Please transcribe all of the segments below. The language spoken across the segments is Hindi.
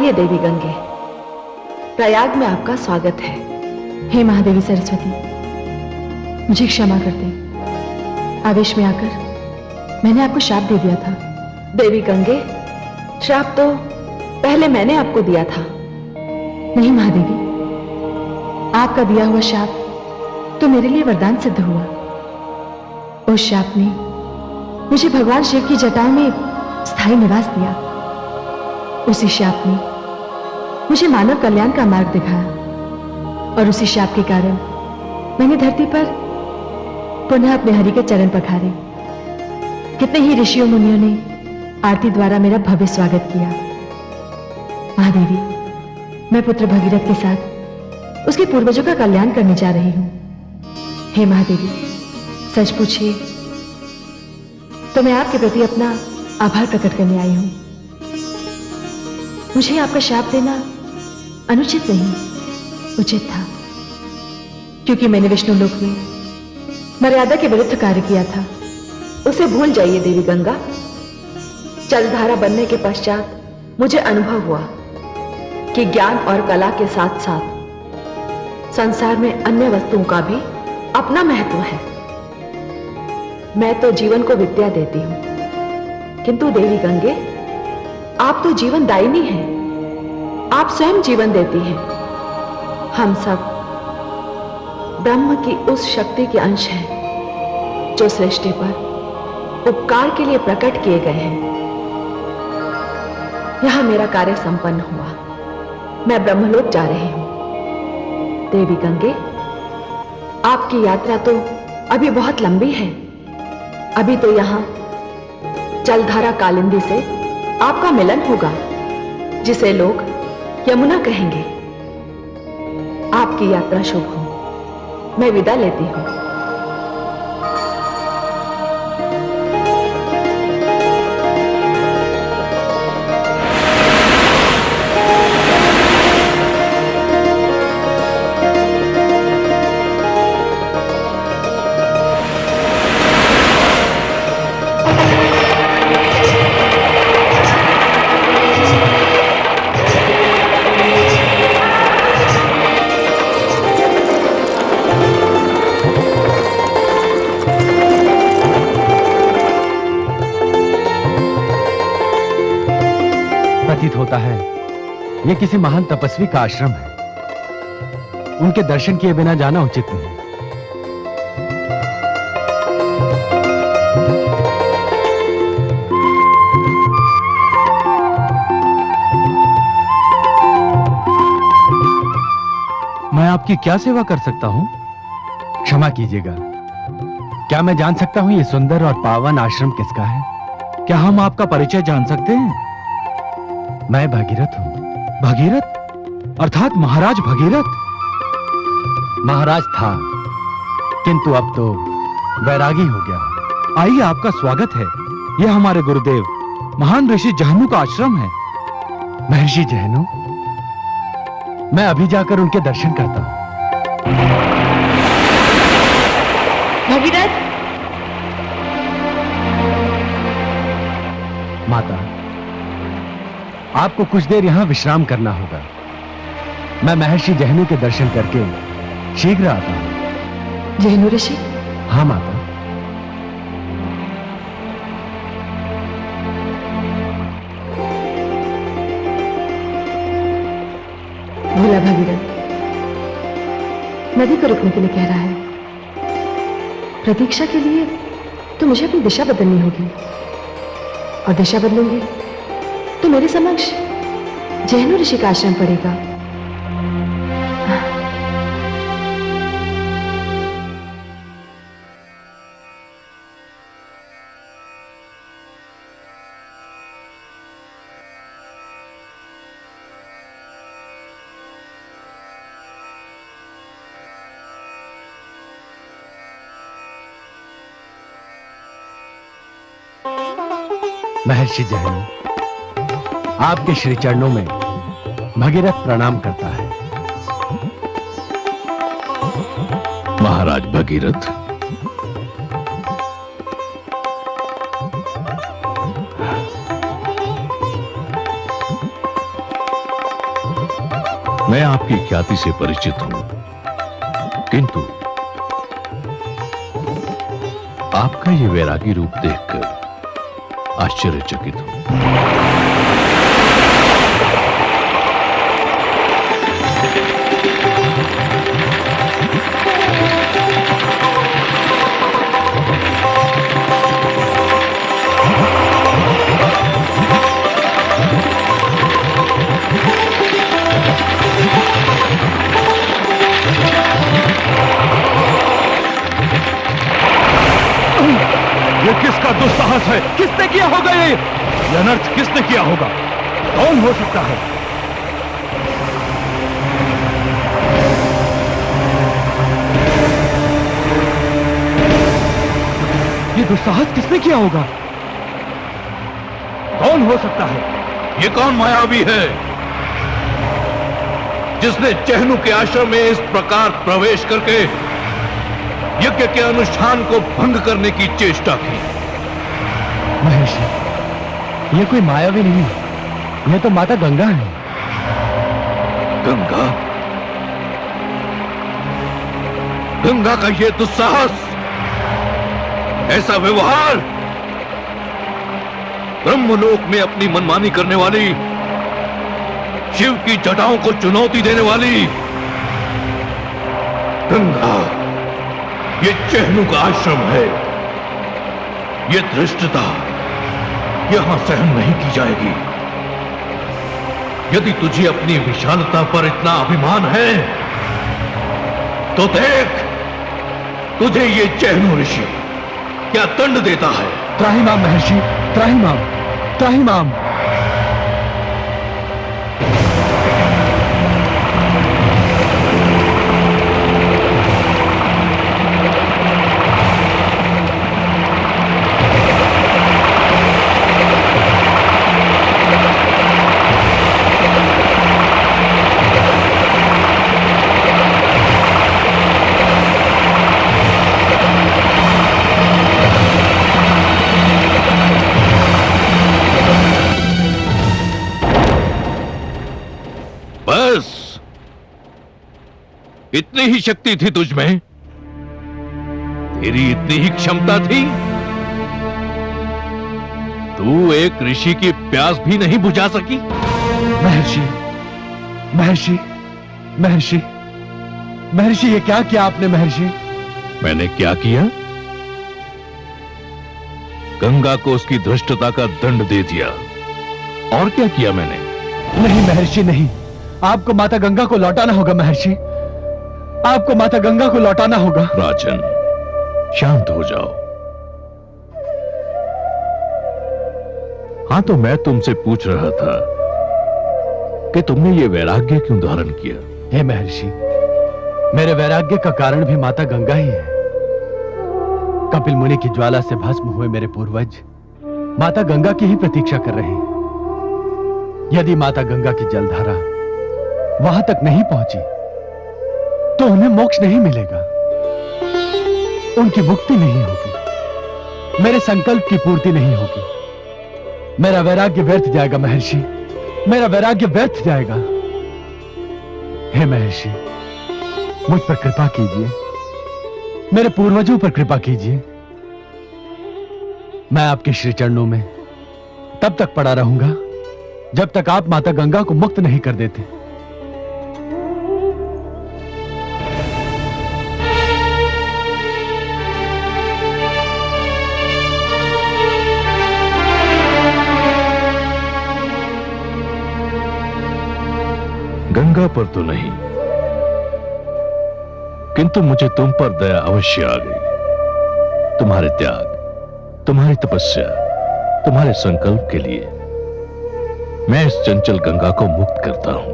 आइए देवी गंगे, प्रयाग में आपका स्वागत है। हे महादेवी सरस्वती, मुझे क्षमा कर दे। आवेश में आकर मैंने आपको श्राप दे दिया था। देवी गंगे, श्राप तो पहले मैंने आपको दिया था। नहीं महादेवी, आपका दिया हुआ श्राप तो मेरे लिए वरदान सिद्ध हुआ। उस श्राप ने मुझे भगवान शिव की जटाओं में स्थायी निवास दिया। उसी श्राप ने मुझे मानव कल्याण का मार्ग दिखाया और उसी श्राप के कारण मैंने धरती पर पुनः अपने हरि के चरण पखारे। कितने ही ऋषियों मुनियों ने आरती द्वारा मेरा भव्य स्वागत किया। महादेवी, मैं पुत्र भगीरथ के साथ उसके पूर्वजों का कल्याण करने जा रही हूं। हे महादेवी, सच पूछिए तो मैं आपके प्रति अपना आभार प्रकट करने आई हूं। मुझे आपका श्राप देना अनुचित नहीं, उचित था, क्योंकि मैंने विष्णु लोक में मर्यादा के विरुद्ध कार्य किया था। उसे भूल जाइए देवी गंगा। जलधारा बनने के पश्चात मुझे अनुभव हुआ कि ज्ञान और कला के साथ साथ संसार में अन्य वस्तुओं का भी अपना महत्व है। मैं तो जीवन को विद्या देती हूं, किंतु देवी गंगे, आप तो जीवन दायिनी हैं। आप स्वयं जीवन देती हैं। हम सब ब्रह्म की उस शक्ति के अंश हैं जो सृष्टि पर उपकार के लिए प्रकट किए गए हैं। यहां मेरा कार्य संपन्न हुआ। मैं ब्रह्मलोक जा रही हूं। देवी गंगे, आपकी यात्रा तो अभी बहुत लंबी है। अभी तो यहां जलधारा कालिंदी से आपका मिलन होगा, जिसे लोग यमुना कहेंगे। आपकी यात्रा शुभ हो। मैं विदा लेती हूं। प्रतीत होता है यह किसी महान तपस्वी का आश्रम है। उनके दर्शन किए बिना जाना उचित नहीं। मैं आपकी क्या सेवा कर सकता हूं? क्षमा कीजिएगा, क्या मैं जान सकता हूं यह सुंदर और पावन आश्रम किसका है? क्या हम आपका परिचय जान सकते हैं? मैं भगीरथ हूं। भगीरथ अर्थात महाराज भगीरथ। महाराज था, किंतु अब तो वैरागी हो गया। आइए, आपका स्वागत है। यह हमारे गुरुदेव महान ऋषि जहनु का आश्रम है। महर्षि जहनु, मैं अभी जाकर उनके दर्शन करता हूं। भगीरथ! माता, आपको कुछ देर यहां विश्राम करना होगा। मैं महर्षि जहनु के दर्शन करके शीघ्र आता हूं। जहनु ऋषि? हाँ माता। भोला भगीरथ नदी को रुकने के लिए कह रहा है। प्रतीक्षा के लिए तो मुझे अपनी दिशा बदलनी होगी, और दिशा बदलूंगी तो मेरे समक्ष जहनु ऋषि का आश्रम पड़ेगा। महर्षि जहनु, आपके श्री चरणों में भगीरथ प्रणाम करता है। महाराज भगीरथ, मैं आपकी ख्याति से परिचित हूं, किंतु आपका ये वैरागी रूप देखकर आश्चर्यचकित हूं। ये किसका दुस्साहस है? किसने किया होगा ये अनर्थ? किसने किया होगा? कौन हो सकता है? ये दुस्साहस किसने किया होगा? कौन हो सकता है? ये कौन मायावी है जिसने चहनु के आश्रम में इस प्रकार प्रवेश करके यज्ञ के अनुष्ठान को भंग करने की चेष्टा की? महर्षि, ये कोई मायावी नहीं, ये तो माता गंगा है। गंगा? गंगा का ये दुस्साहस, ऐसा व्यवहार, ब्रह्मलोक में अपनी मनमानी करने वाली, शिव की जटाओं को चुनौती देने वाली गंगा, ये चहनु का आश्रम है। ये धृष्टता यहां सहन नहीं की जाएगी। यदि तुझे अपनी विशालता पर इतना अभिमान है तो देख, तुझे ये चहनु ऋषि क्या दंड देता है। त्राहिमाम महर्षि, त्राहिमाम, त्राहिमाम। बस इतनी ही शक्ति थी तुझ में? तेरी इतनी ही क्षमता थी? तू एक ऋषि की प्यास भी नहीं बुझा सकी? महर्षि, महर्षि, महर्षि, महर्षि, ये क्या किया आपने महर्षि? मैंने क्या किया? गंगा को उसकी धृष्टता का दंड दे दिया। और क्या किया मैंने? नहीं महर्षि, नहीं, आपको माता गंगा को लौटाना होगा महर्षि, आपको माता गंगा को लौटाना होगा। राजन, शांत हो जाओ। हां, तो मैं तुमसे पूछ रहा था कि तुमने ये वैराग्य क्यों धारण किया? हे महर्षि, मेरे वैराग्य का कारण भी माता गंगा ही है। कपिल मुनि की ज्वाला से भस्म हुए मेरे पूर्वज माता गंगा की ही प्रतीक्षा कर रहे हैं। यदि माता गंगा की जलधारा वहां तक नहीं पहुंची तो उन्हें मोक्ष नहीं मिलेगा, उनकी मुक्ति नहीं होगी, मेरे संकल्प की पूर्ति नहीं होगी। मेरा वैराग्य व्यर्थ जाएगा महर्षि, मेरा वैराग्य व्यर्थ जाएगा। हे महर्षि, मुझ पर कृपा कीजिए, मेरे पूर्वजों पर कृपा कीजिए। मैं आपके श्री चरणों में तब तक पड़ा रहूंगा जब तक आप माता गंगा को मुक्त नहीं कर देते। गंगा पर तो नहीं, किंतु मुझे तुम पर दया अवश्य आ गई। तुम्हारे त्याग, तुम्हारी तपस्या, तुम्हारे संकल्प के लिए मैं इस चंचल गंगा को मुक्त करता हूं।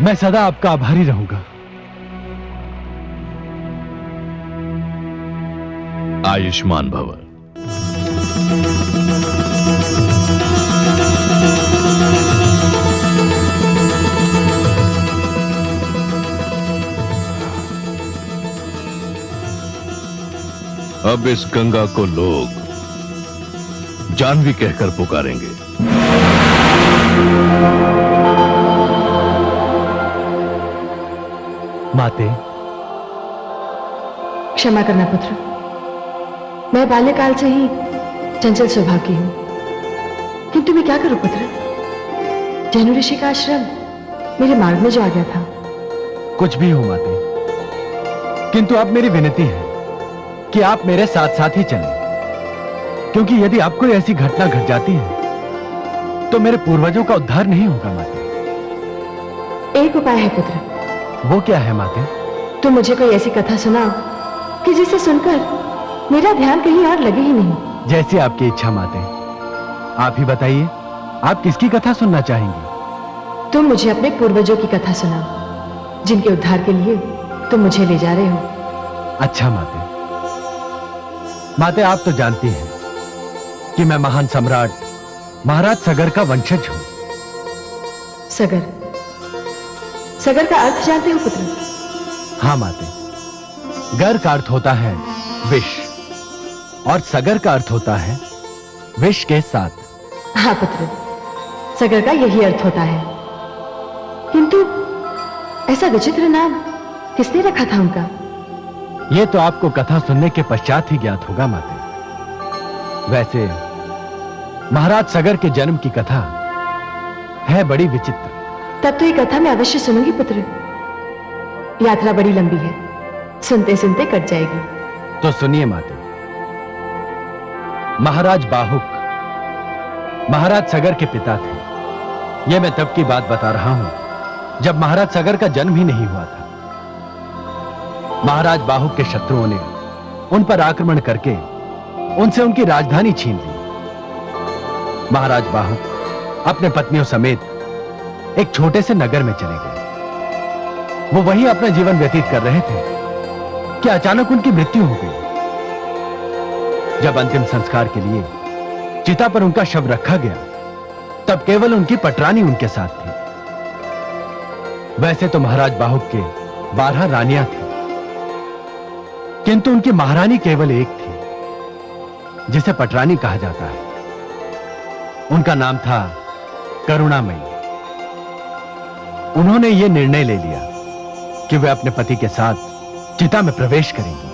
मैं सदा आपका आभारी रहूंगा। आयुष्मान भव। अब इस गंगा को लोग जानवी कहकर पुकारेंगे। माते, क्षमा करना पुत्र, मैं बाल्यकाल से ही चंचल स्वभाव की हूं, किंतु मैं क्या करूं पुत्र? जैन ऋषि का आश्रम मेरे मार्ग में जो आ गया था। कुछ भी हो माते, किंतु अब मेरी विनती है कि आप मेरे साथ साथ ही चलें, क्योंकि यदि आपको ऐसी घटना घट जाती है तो मेरे पूर्वजों का उद्धार नहीं होगा माते। एक उपाय है पुत्र। वो क्या है माते? तुम मुझे कोई ऐसी कथा सुनाओ कि जिसे सुनकर मेरा ध्यान कहीं और लगे ही नहीं। जैसी आपकी इच्छा माते। आप ही बताइए, आप किसकी कथा सुनना चाहेंगी? तुम मुझे अपने पूर्वजों की कथा सुनाओ, जिनके उद्धार के लिए तुम मुझे ले जा रहे हो। अच्छा माते। माते, आप तो जानती हैं कि मैं महान सम्राट महाराज सगर का वंशज हूं। सगर? सगर का अर्थ जानते हो पुत्र? हाँ माते, गर का अर्थ होता है विष और सगर का अर्थ होता है विष के साथ। हाँ पुत्र, सगर का यही अर्थ होता है, किंतु ऐसा विचित्र नाम किसने रखा था उनका? यह तो आपको कथा सुनने के पश्चात ही ज्ञात होगा माते। वैसे महाराज सगर के जन्म की कथा है बड़ी विचित्र। तब तो ये कथा मैं अवश्य सुनूंगी पुत्र। यात्रा बड़ी लंबी है, सुनते सुनते कट जाएगी। तो सुनिए माते। महाराज बाहुक महाराज सगर के पिता थे। यह मैं तब की बात बता रहा हूं जब महाराज सगर का जन्म ही नहीं हुआ था। महाराज बाहुक के शत्रुओं ने उन पर आक्रमण करके उनसे उनकी राजधानी छीन ली। महाराज बाहुक अपने पत्नियों समेत एक छोटे से नगर में चले गए। वो वहीं अपना जीवन व्यतीत कर रहे थे कि अचानक उनकी मृत्यु हो गई। जब अंतिम संस्कार के लिए चिता पर उनका शव रखा गया, तब केवल उनकी पटरानी उनके साथ थी। वैसे तो महाराज बाहुक के 12 रानियां थी, किंतु उनकी महारानी केवल एक थी, जिसे पटरानी कहा जाता है। उनका नाम था करुणामयी। उन्होंने यह निर्णय ले लिया कि वे अपने पति के साथ चिता में प्रवेश करेंगी।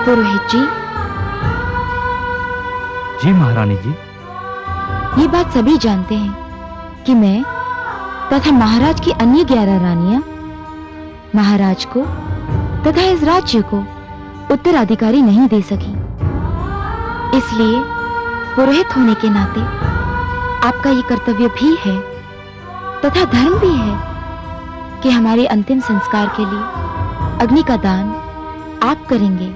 पुरोहित जी, जी महारानी जी। ये बात सभी जानते हैं कि मैं तथा महाराज की अन्य 11 रानियां महाराज को तथा इस राज्य को उत्तराधिकारी नहीं दे सकी। इसलिए पुरोहित होने के नाते आपका ये कर्तव्य भी है तथा धर्म भी है कि हमारे अंतिम संस्कार के लिए अग्नि का दान आप करेंगे।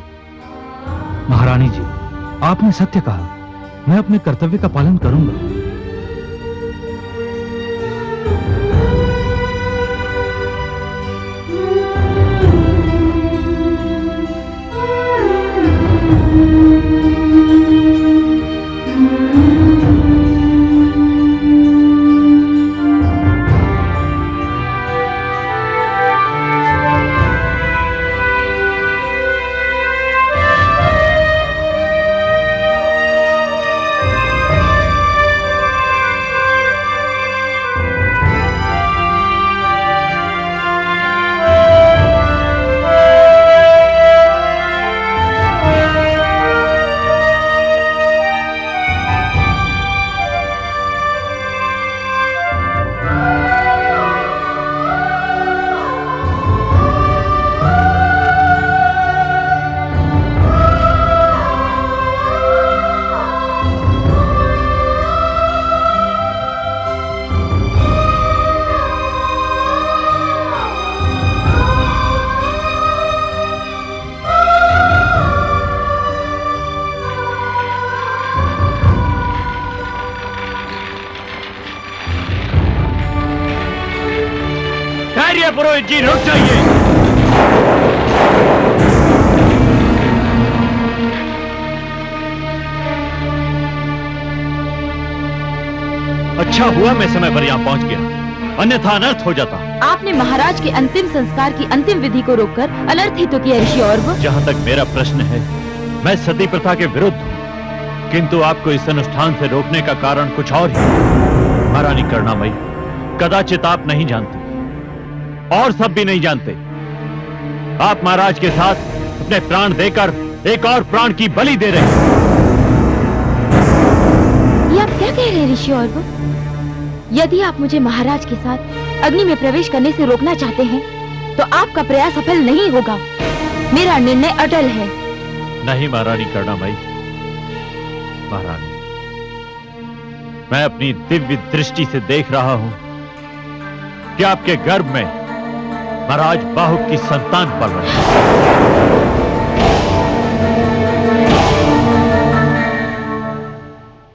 महारानी जी, आपने सत्य कहा। मैं अपने कर्तव्य का पालन करूंगा। पुरोहित जी, रुक जाइए। अच्छा हुआ मैं समय पर यहाँ पहुंच गया, अन्यथा अनर्थ हो जाता। आपने महाराज के अंतिम संस्कार की अंतिम विधि को रोककर अनर्थ ही तो किया ऋषि औरव। जहाँ तक मेरा प्रश्न है, मैं सती प्रथा के विरुद्ध हूँ, किंतु आपको इस अनुष्ठान से रोकने का कारण कुछ और ही। महारानी करुणामयी, कदाचित आप नहीं जानते और सब भी नहीं जानते, आप महाराज के साथ अपने प्राण देकर एक और प्राण की बलि दे रहे हैं। ये आप क्या कह रहे हैं ऋषि औरव? यदि आप मुझे महाराज के साथ अग्नि में प्रवेश करने से रोकना चाहते हैं तो आपका प्रयास सफल नहीं होगा। मेरा निर्णय अटल है। नहीं महारानी करुणामयी, महारानी, मैं अपनी दिव्य दृष्टि से देख रहा हूं कि आपके गर्भ में महाराज बाहुक की संतान पल रही है।